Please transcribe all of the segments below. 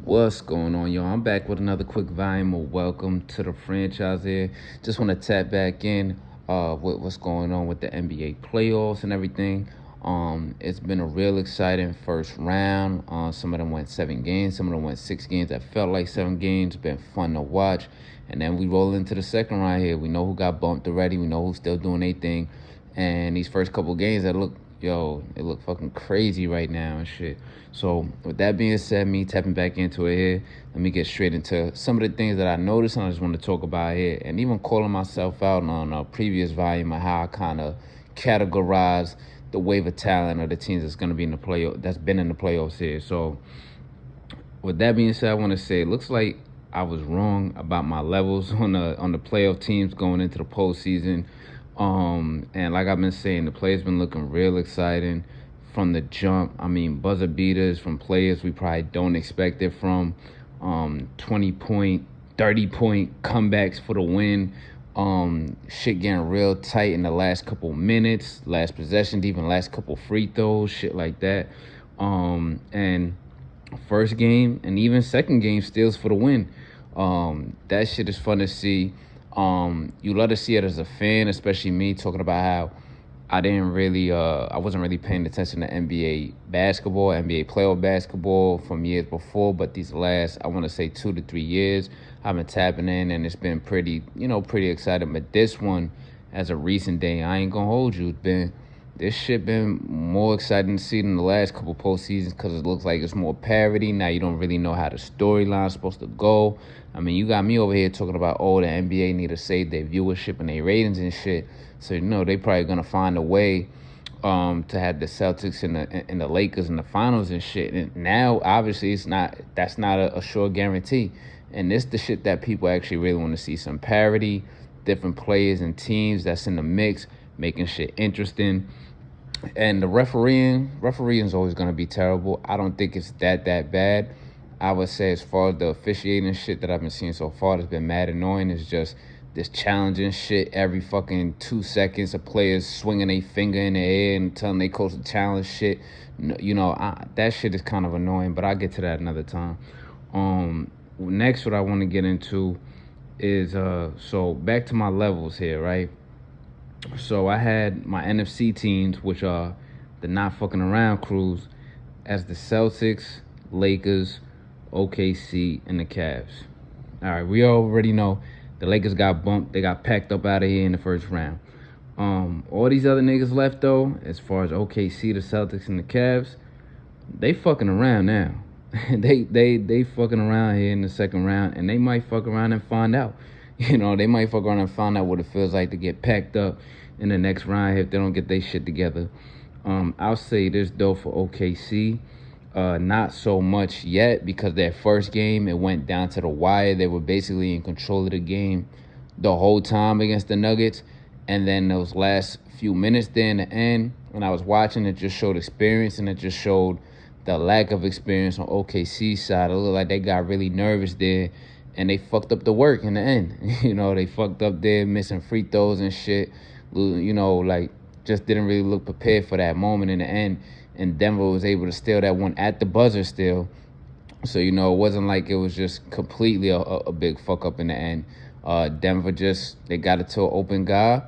What's going on, y'all? I'm back with another quick volume of welcome to the franchise here. Just want to tap back in with what's going on with the NBA playoffs and everything. It's been a real exciting first round. Some of them went 7 games, some of them went 6 games. That felt like 7 games. Been fun to watch. And then we roll into the second round here. We know who got bumped already. We know who's still doing their thing. And these first couple games that look it look fucking crazy right now and shit. So with that being said, me tapping back into it here, let me get straight into some of the things that I noticed and I just want to talk about here, and even calling myself out on a previous volume of how I kind of categorize the wave of talent of the teams that's going to be in the playoff, that's been in the playoffs here. So with that being said, I want to say it looks like I was wrong about my levels on the playoff teams going into the postseason. And like I've been saying, the players been looking real exciting from the jump. I mean, buzzer beaters from players we probably don't expect it from. 20-point, 30-point comebacks for the win. Shit getting real tight in the last couple minutes, last possessions, even last couple free throws, shit like that. And first game and even second game steals for the win. That shit is fun to see. You love to see it as a fan, especially me talking about how I wasn't really paying attention to NBA basketball, NBA playoff basketball from years before, but these last, I want to say 2 to 3 years, I've been tapping in and it's been pretty exciting. But this one, as a recent day, I ain't gonna hold you, this shit been more exciting to see than the last couple postseasons because it looks like it's more parity. Now you don't really know how the storyline's supposed to go. I mean, you got me over here talking about, the NBA need to save their viewership and their ratings and shit. So, they probably going to find a way to have the Celtics and the Lakers in the finals and shit. And now, obviously, that's not a sure guarantee. And this the shit that people actually really want to see, some parity, different players and teams that's in the mix, making shit interesting. And the refereeing is always going to be terrible. I don't think it's that bad. I would say as far as the officiating shit that I've been seeing so far that's been mad annoying is just this challenging shit every fucking 2 seconds of players swinging their finger in the air and telling they coach to challenge shit. That shit is kind of annoying, but I'll get to that another time. Next, what I want to get into is, so back to my levels here, right? So I had my NFC teams, which are the not fucking around crews, as the Celtics, Lakers, OKC, and the Cavs. All right, we already know the Lakers got bumped. They got packed up out of here in the first round. All these other niggas left, though, as far as OKC, the Celtics, and the Cavs, they fucking around now. they fucking around here in the second round, and they might fuck around and find out. They might fuck around and find out what it feels like to get packed up in the next round if they don't get their shit together. I'll say this, though, for OKC. Not so much yet because their first game, it went down to the wire. They were basically in control of the game the whole time against the Nuggets. And then those last few minutes there in the end, when I was watching, it just showed experience and it just showed the lack of experience on OKC's side. It looked like they got really nervous there and they fucked up the work in the end. They fucked up there, missing free throws and shit. Just didn't really look prepared for that moment in the end. And Denver was able to steal that one at the buzzer still. So, it wasn't like it was just completely a big fuck up in the end. Denver they got it to an open guy.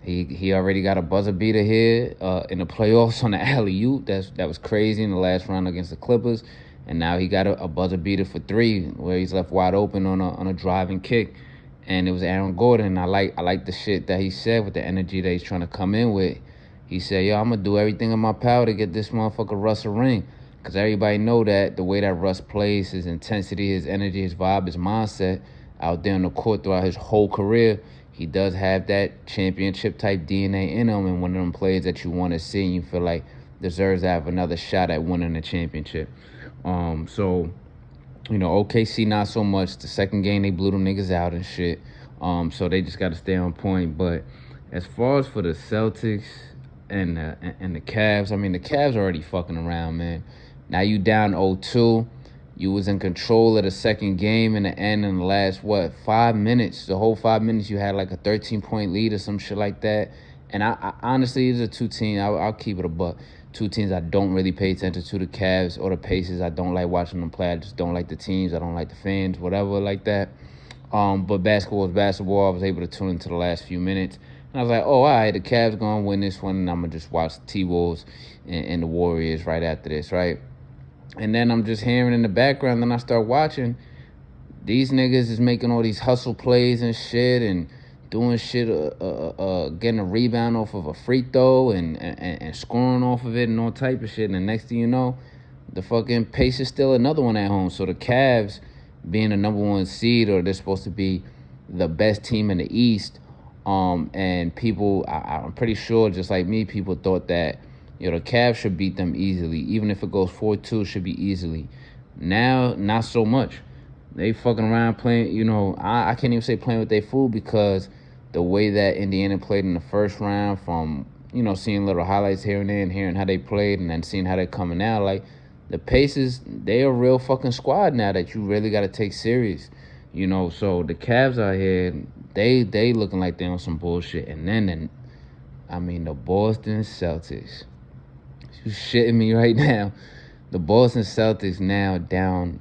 He already got a buzzer beater here in the playoffs on the alley-oop. That was crazy in the last round against the Clippers. And now he got a buzzer beater for 3 where he's left wide open on a driving kick. And it was Aaron Gordon. I like the shit that he said with the energy that he's trying to come in with. He said, I'm going to do everything in my power to get this motherfucker Russ a ring. Because everybody know that the way that Russ plays, his intensity, his energy, his vibe, his mindset out there on the court throughout his whole career, he does have that championship-type DNA in him and one of them players that you want to see and you feel like deserves to have another shot at winning the championship. OKC not so much. The second game, they blew them niggas out and shit. So they just got to stay on point. But as far as for the Celtics and the Cavs, I mean, the Cavs already fucking around, man. Now you down 0-2. You was in control of the second game in the end in the last, 5 minutes. The whole 5 minutes you had like a 13-point lead or some shit like that. And I honestly, these are two teams, I'll keep it a buck. Two teams I don't really pay attention to, the Cavs or the Pacers. I don't like watching them play. I just don't like the teams. I don't like the fans, whatever like that. But basketball is basketball. I was able to tune into the last few minutes. And I was like, oh, all right, the Cavs going to win this one, and I'm going to just watch the T-Wolves and the Warriors right after this, right? And then I'm just hearing in the background, then I start watching, these niggas is making all these hustle plays and shit and doing shit, getting a rebound off of a free throw and scoring off of it and all type of shit. And the next thing you know, the fucking Pacers still another one at home. So the Cavs, being the number one seed, or they're supposed to be the best team in the East, and people, I'm pretty sure, just like me, people thought that, the Cavs should beat them easily. Even if it goes 4-2, it should be easily. Now, not so much. They fucking around playing, I can't even say playing with their food, because the way that Indiana played in the first round, from, seeing little highlights here and there and hearing how they played and then seeing how they're coming out, like, the Pacers, they're a real fucking squad now that you really got to take serious. So the Cavs out here, they looking like they on some bullshit. And then, the Boston Celtics. You shitting me right now. The Boston Celtics now down,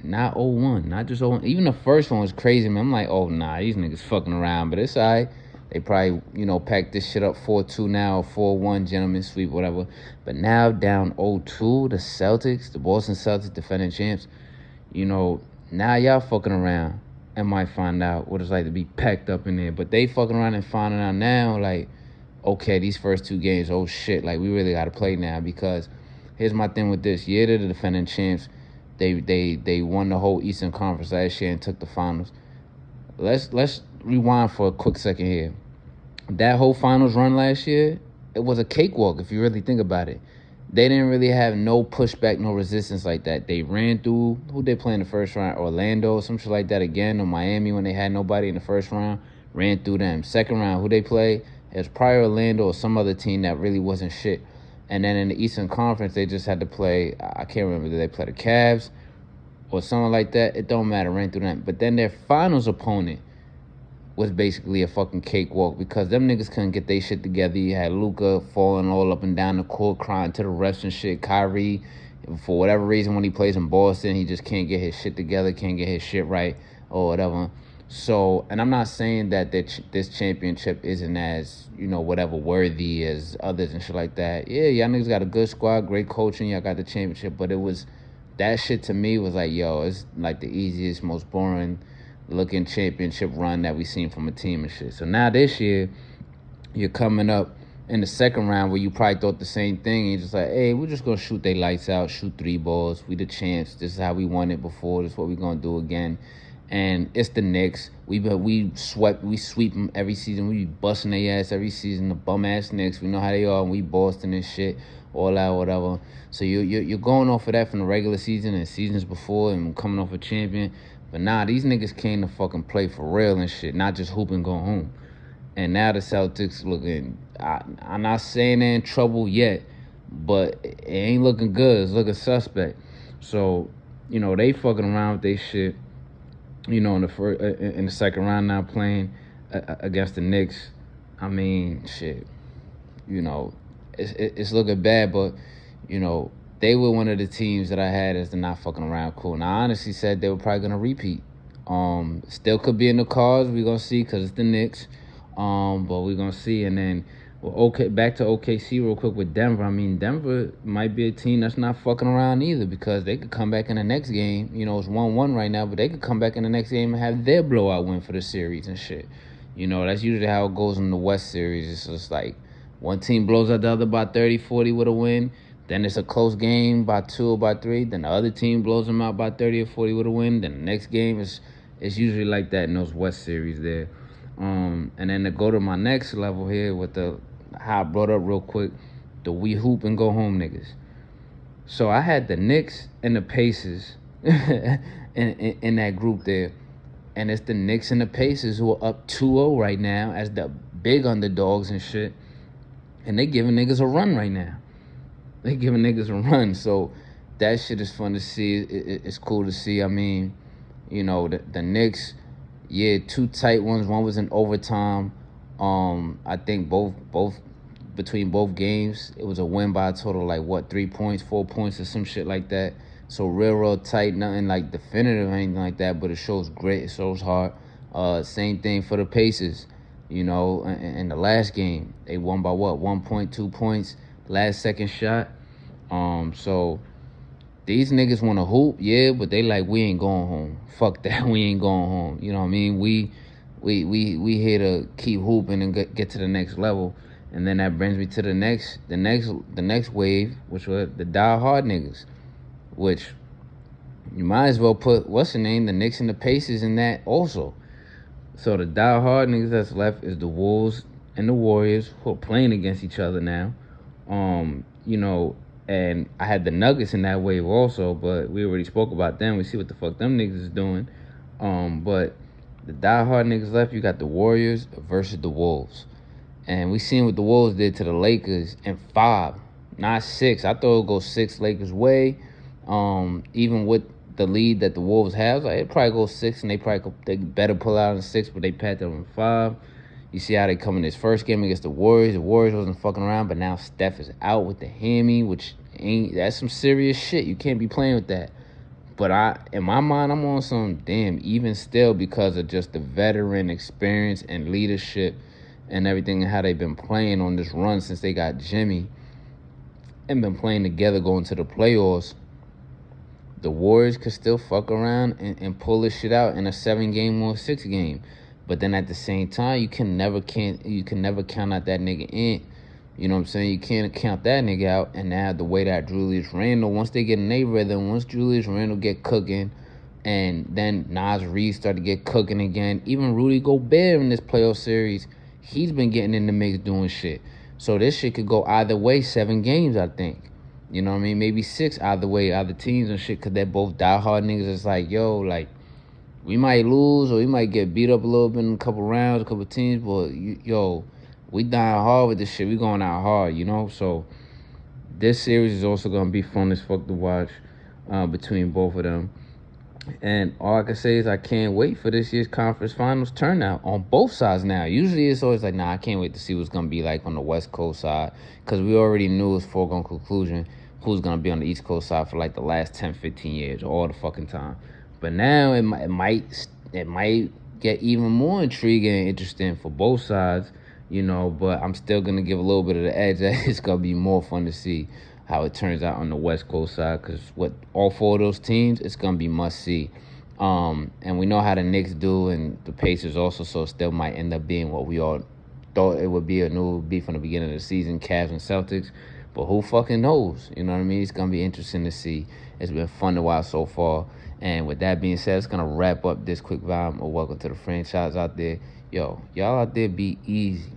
not 0-1, not just 0-1. Even the first one was crazy, man. I'm like, oh, nah, these niggas fucking around. But it's all right. They probably, packed this shit up 4-2 now, or 4-1, gentlemen sweep, whatever. But now down 0-2, the Celtics, the Boston Celtics, defending champs, now y'all fucking around and might find out what it's like to be packed up in there. But they fucking around and finding out now, like, okay, these first two games, oh shit, like, we really got to play now. Because here's my thing with this. Yeah, they're the defending champs. They won the whole Eastern Conference last year and took the finals. Let's rewind for a quick second here. That whole finals run last year, it was a cakewalk if you really think about it. They didn't really have no pushback, no resistance like that. They ran through, who they play in the first round? Orlando, some shit like that again, or Miami when they had nobody in the first round. Ran through them. Second round, who they play? It was probably Orlando or some other team that really wasn't shit. And then in the Eastern Conference, they just had to play, I can't remember, did they play the Cavs or something like that? It don't matter, ran through them. But then their finals opponent was basically a fucking cakewalk, because them niggas couldn't get their shit together. You had Luka falling all up and down the court, crying to the refs and shit. Kyrie, for whatever reason, when he plays in Boston, he just can't get his shit together, can't get his shit right or whatever. So, and I'm not saying that this championship isn't as, whatever, worthy as others and shit like that. Yeah, y'all niggas got a good squad, great coaching, y'all got the championship, but it was, that shit to me was like, yo, it's like the easiest, most boring looking championship run that we seen from a team and shit. So now this year, you're coming up in the second round where you probably thought the same thing, and you're just like, hey, we're just gonna shoot they lights out, shoot 3 balls, we the champs, this is how we won it before, this is what we're gonna do again. And it's the Knicks. We sweep them every season. We be busting their ass every season. The bum ass Knicks. We know how they are. And we Boston and shit, all that, whatever. So you're going off of that from the regular season and seasons before and coming off a champion. But nah, these niggas came to fucking play for real and shit, not just hoop and go home. And now the Celtics looking, I'm not saying they're in trouble yet, but it ain't looking good. It's looking suspect. So, they fucking around with their shit. In the second round now, playing against the Knicks. I mean, shit. It's looking bad, but they were one of the teams that I had as the not fucking around crew. And I honestly said they were probably gonna repeat. Still could be in the cards. We're gonna see, because it's the Knicks. But we're gonna see. And then, back to OKC real quick with Denver. I mean, Denver might be a team that's not fucking around either, because they could come back in the next game. It's 1-1 right now, but they could come back in the next game and have their blowout win for the series and shit. That's usually how it goes in the West series. It's just like one team blows out the other by 30, 40 with a win. Then it's a close game by 2 or by 3. Then the other team blows them out by 30 or 40 with a win. Then the next game is usually like that in those West series there. And then to go to my next level here with how I brought up real quick, the we hoop and go home niggas. So I had the Knicks and the Pacers in that group there. And it's the Knicks and the Pacers who are up 2-0 right now as the big underdogs and shit. And they giving niggas a run right now. They giving niggas a run. So that shit is fun to see. It's cool to see. I mean, the Knicks, yeah, 2 tight ones. One was in overtime. I think both between both games. It was a win by a total like what, 3 points, 4 points, or some shit like that. So real tight, nothing like definitive or anything like that, but it shows grit, it shows heart. Same thing for the Pacers. You know, in the last game, they won by what, 1.2 points, last second shot. So these niggas want to hoop, yeah, but they like, we ain't going home. Fuck that, we ain't going home. You know what I mean? We here to keep hooping and get to the next level. And then that brings me to the next wave, which was the die-hard niggas, which you might as well put, what's the name, the Knicks and the Pacers in that also. So the die-hard niggas that's left is the Wolves and the Warriors, who are playing against each other now. You know, and I had the Nuggets in that wave also, but we already spoke about them. We see what the fuck them niggas is doing. But the die-hard niggas left, you got the Warriors versus the Wolves. And we seen what the Wolves did to the Lakers in 5, not 6. I thought it would go 6 Lakers' way. Even with the lead that the Wolves have, like, it'd probably go 6, and they better pull out in 6, but they packed up in 5. You see how they come in this first game against the Warriors. The Warriors wasn't fucking around, but now Steph is out with the hammy, which that's some serious shit. You can't be playing with that. But in my mind, I'm on some damn even still because of just the veteran experience and leadership and everything and how they've been playing on this run since they got Jimmy and been playing together going to the playoffs. The Warriors could still fuck around and pull this shit out in a 7-game or 6-game. But then at the same time, you can never count out that nigga in. You know what I'm saying? You can't count that nigga out. And now the way that Julius Randle, once they get in their rhythm, once Julius Randle get cooking, and then Nas Reed start to get cooking again, even Rudy Gobert in this playoff series, he's been getting in the mix doing shit. So this shit could go either way, 7 games, I think. You know what I mean? Maybe 6 either way, either teams and shit, because they're both diehard niggas. It's like, yo, like, we might lose or we might get beat up a little bit in a couple rounds, a couple teams, but, yo, we dying hard with this shit. We going out hard, you know? So this series is also going to be fun as fuck to watch between both of them. And all I can say is I can't wait for this year's conference finals turnout on both sides now. Usually it's always like, nah, I can't wait to see what's going to be like on the West Coast side, because we already knew it's foregone conclusion who's going to be on the East Coast side for like the last 10, 15 years, all the fucking time. But now it might get even more intriguing and interesting for both sides, you know, but I'm still going to give a little bit of the edge that it's going to be more fun to see how it turns out on the West Coast side, because what all 4 of those teams, it's going to be must-see. And we know how the Knicks do and the Pacers also, so it still might end up being what we all thought it would be, or knew it would be from the beginning of the season, Cavs and Celtics. But who fucking knows? You know what I mean? It's going to be interesting to see. It's been fun to watch so far. And with that being said, it's going to wrap up this quick vibe. Welcome to the franchise out there. Yo, y'all out there be easy.